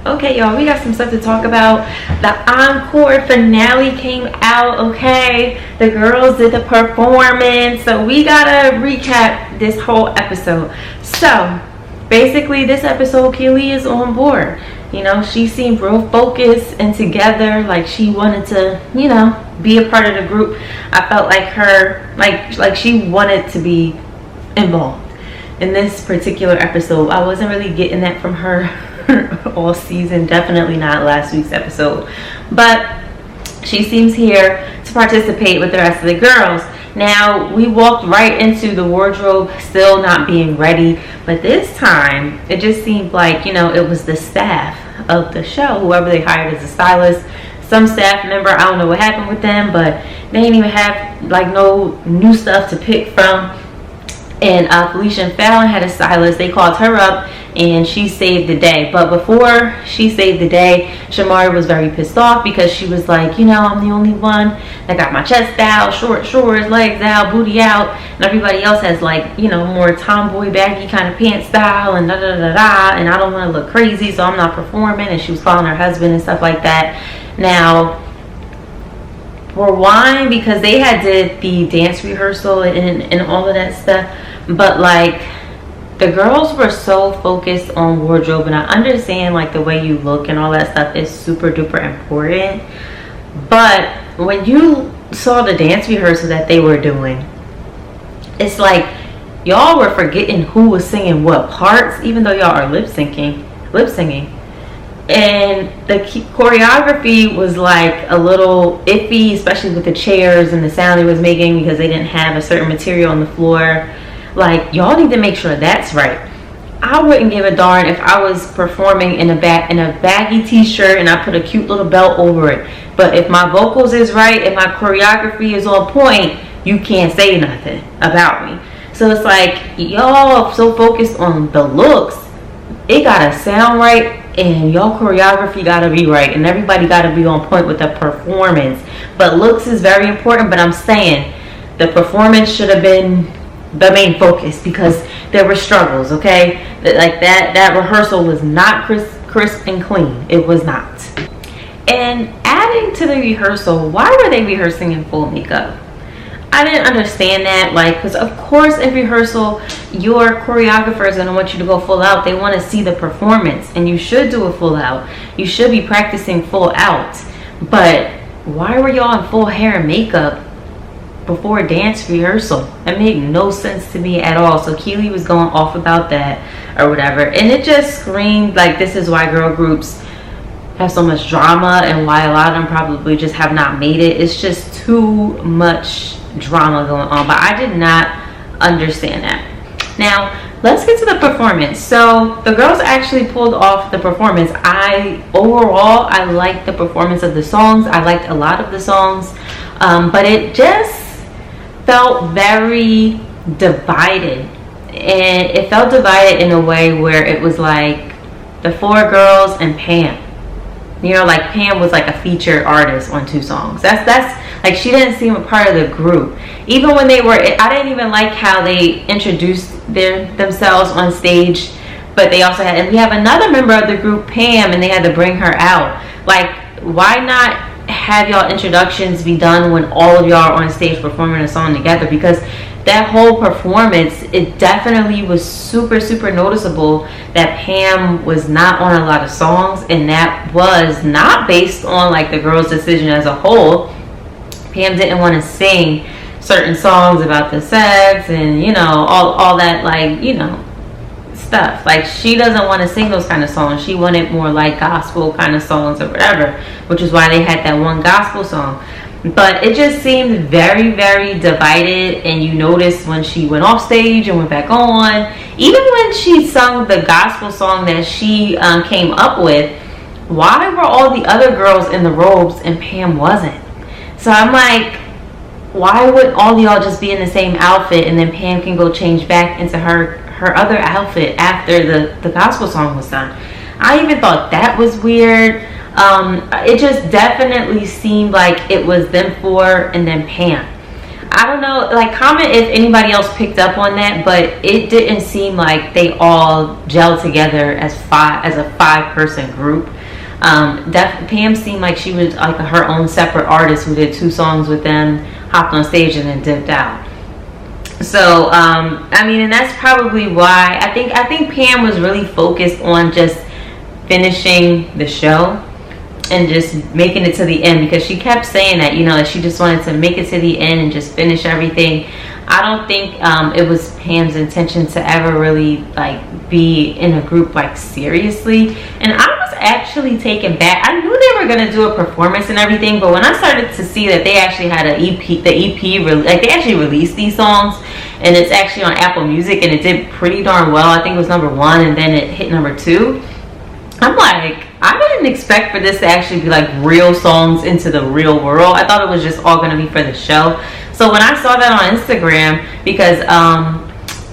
Okay, y'all, we got some stuff to talk about. The Encore finale came out, okay? The girls did the performance, so we gotta recap this whole episode. So, basically, this episode, Kiely is on board. You know, she seemed real focused and together, like she wanted to, you know, be a part of the group. I felt like her, like she wanted to be involved in this particular episode. I wasn't really getting that from her all season, definitely not last week's episode, but she seems here to participate with the rest of the girls. Now, we walked right into the wardrobe still not being ready, but this time it just seemed like, you know, it was the staff of the show, whoever they hired as a stylist. Some staff member, I don't know what happened with them, but they didn't even have like no new stuff to pick from. And Felisha and Fallon had a stylist. They called her up and she saved the day. But before she saved the day, Shamari was very pissed off because she was like, you know, I'm the only one that got my chest out, short shorts, legs out, booty out, and everybody else has like, you know, more tomboy baggy kind of pants style and da da da da, and I don't want to look crazy, so I'm not performing. And she was calling her husband and stuff like that. Now, rewind, because they had did the dance rehearsal and all of that stuff, but like the girls were so focused on wardrobe, and I understand like the way you look and all that stuff is super duper important, but when you saw the dance rehearsal that they were doing, it's like y'all were forgetting who was singing what parts, even though y'all are lip singing, and the choreography was like a little iffy, especially with the chairs and the sound it was making, because they didn't have a certain material on the floor. Like, y'all need to make sure that's right. I wouldn't give a darn if I was performing in a baggy t-shirt and I put a cute little belt over it, but if my vocals is right and my choreography is on point, you can't say nothing about me. So it's like, y'all so focused on the looks, it gotta sound right, and y'all choreography gotta be right, and everybody gotta be on point with the performance. But looks is very important, but I'm saying the performance should have been the main focus, because there were struggles, okay? Like that rehearsal was not crisp and clean. It was not. And adding to the rehearsal, why were they rehearsing in full makeup? I didn't understand that, like, because of course in rehearsal your choreographer is going to want you to go full out. They want to see the performance, and you should do a full out. You should be practicing full out. But why were y'all in full hair and makeup before dance rehearsal? It made no sense to me at all. So Kiely was going off about that or whatever, and it just screamed like this is why girl groups have so much drama, and why a lot of them probably just have not made it. It's just too much drama going on, but I did not understand that. Now let's get to the performance. So the girls actually pulled off the performance. Overall I liked the performance of the songs. I liked a lot of the songs, but it just felt very divided, and it felt divided in a way where it was like the four girls and Pam. You know, like Pam was like a featured artist on 2 songs. That's like, she didn't seem a part of the group. Even when they were, I didn't even like how they introduced themselves on stage, but they also had, and we have another member of the group, Pam, and they had to bring her out. Like, why not have y'all introductions be done when all of y'all are on stage performing a song together? Because that whole performance, it definitely was super noticeable that Pam was not on a lot of songs, and that was not based on like the girls' decision as a whole. Pam didn't want to sing certain songs about the sex and, you know, all that, like, you know, stuff. Like, she doesn't want to sing those kind of songs. She wanted more like gospel kind of songs or whatever, which is why they had that one gospel song. But it just seemed very divided, and you noticed when she went off stage and went back on, even when she sung the gospel song that she came up with, why were all the other girls in the robes and Pam wasn't? So I'm like, why would all y'all just be in the same outfit, and then Pam can go change back into her other outfit after the gospel song was done? I even thought that was weird. It just definitely seemed like it was them four and then Pam. I don't know, like, comment if anybody else picked up on that, but it didn't seem like they all gelled together as a 5-person group. Pam seemed like she was like her own separate artist who did 2 songs with them, hopped on stage, and then dipped out. So I mean, and that's probably why I think Pam was really focused on just finishing the show and just making it to the end, because she kept saying that, you know, that she just wanted to make it to the end and just finish everything. I don't think it was Pam's intention to ever really like be in a group like seriously. And I was actually taken back. I knew they were gonna do a performance and everything, but when I started to see that they actually had an EP, like they actually released these songs, and it's actually on Apple Music, and it did pretty darn well. I think it was #1, and then it hit #2. I'm like, I didn't expect for this to actually be like real songs into the real world. I thought it was just all gonna be for the show. So when I saw that on Instagram, because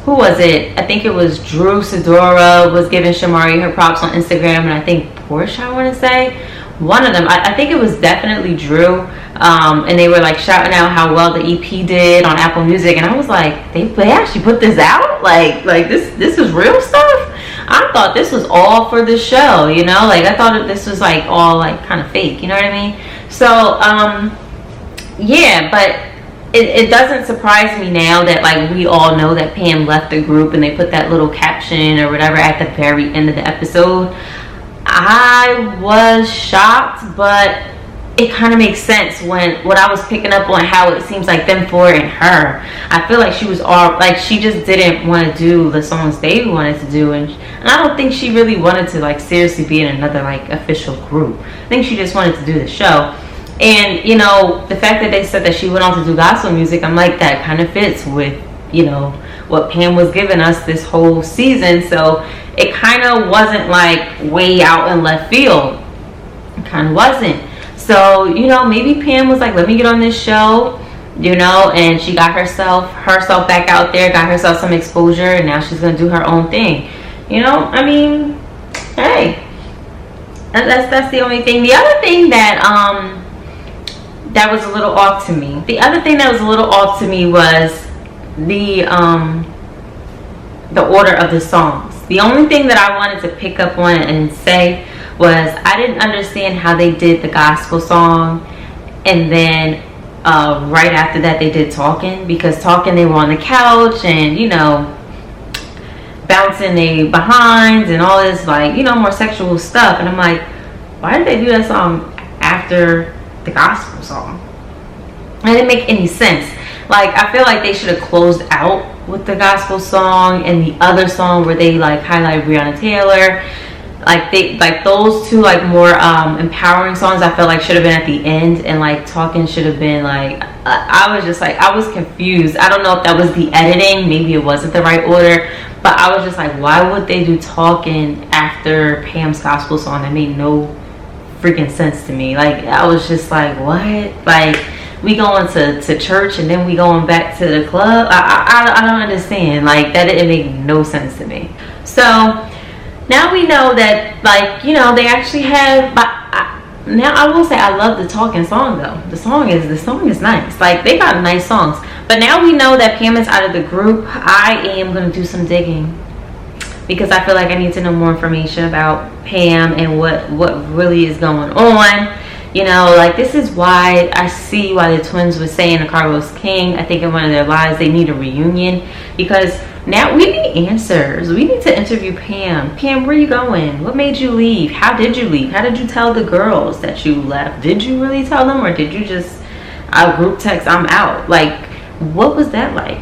who was it? I think it was Drew Sidora was giving Shamari her props on Instagram, and I think Porsche, I want to say, one of them. I think it was definitely Drew, and they were like shouting out how well the EP did on Apple Music, and I was like, they actually put this out? Like this is real stuff? I thought this was all for the show, you know? Like, I thought that this was like all like kind of fake, you know what I mean? So yeah, but it doesn't surprise me now that like we all know that Pam left the group, and they put that little caption or whatever at the very end of the episode. I was shocked, but it kind of makes sense when what I was picking up on, how it seems like them four and her. I feel like she was all like, she just didn't want to do the songs they wanted to do, and I don't think she really wanted to like seriously be in another like official group. I think she just wanted to do the show. And you know, the fact that they said that she went on to do gospel music, I'm like, that kind of fits with, you know, what Pam was giving us this whole season. So it kind of wasn't like way out in left field. It kind of wasn't. So, you know, maybe Pam was like, let me get on this show, you know, and she got herself back out there, got herself some exposure, and now she's gonna do her own thing. You know, I mean, hey, that's the only thing. The other thing that that was a little off to me. The other thing that was a little off to me was the order of the songs. The only thing that I wanted to pick up on and say was, I didn't understand how they did the gospel song, and then right after that they did Talking, because Talking, they were on the couch and, you know, bouncing their behinds and all this, like, you know, more sexual stuff. And I'm like, why did they do that song after the gospel song? It didn't make any sense. Like, I feel like they should have closed out with the gospel song, and the other song where they like highlight Breonna Taylor, like they like those two like more empowering songs, I felt like should have been at the end, and like Talking should have been like, I was just like, I was confused. I don't know if that was the editing, maybe it wasn't the right order, but I was just like, why would they do Talking after Pam's gospel song? That made no freaking sense to me. Like, I was just like, what? Like, we going to church and then we going back to the club? I don't understand. Like, that didn't make no sense to me. So now we know that, like, you know, they actually have, now I will say I love the Talking song though. The song is nice. Like, they got nice songs. But now we know that Pam is out of the group. I am going to do some digging, because I feel like I need to know more information about Pam and what really is going on. You know, like, this is why I see why the twins were saying to Carlos King, I think in one of their lives, they need a reunion, because now we need answers. We need to interview Pam. Pam, where you going? What made you leave? How did you leave? How did you tell the girls that you left? Did you really tell them, or did you just group text, I'm out? Like, what was that like?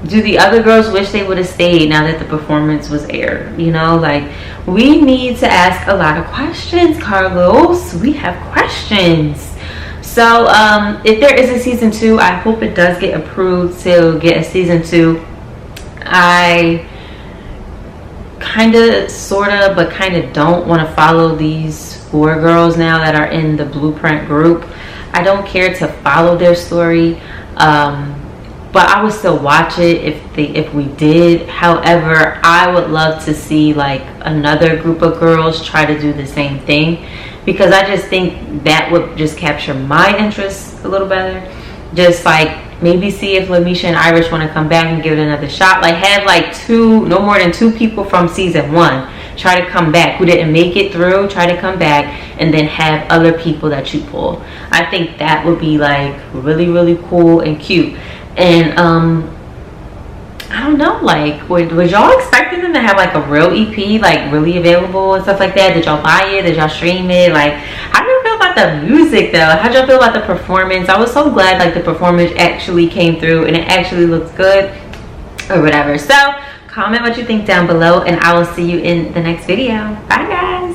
Do the other girls wish they would have stayed now that the performance was aired? You know, like, we need to ask a lot of questions, Carlos. We have questions. So if there is a season 2, I hope it does get approved to get a season 2. I kind of, sort of, but kind of don't want to follow these 4 girls now that are in the Blueprint group. I don't care to follow their story. But I would still watch it if we did. However, I would love to see like another group of girls try to do the same thing, because I just think that would just capture my interest a little better. Just like maybe see if LeMisha and Irish want to come back and give it another shot. Like have like no more than 2 people from season 1 try to come back who didn't make it through, try to come back, and then have other people that you pull. I think that would be like really, really cool and cute. And I don't know, like was y'all expecting them to have like a real EP, like really available and stuff like that? Did y'all buy it? Did y'all stream it? Like, how do you feel about the music though? How did y'all feel about the performance? I was so glad like the performance actually came through and it actually looks good or whatever. So comment what you think down below, and I will see you in the next video. Bye guys.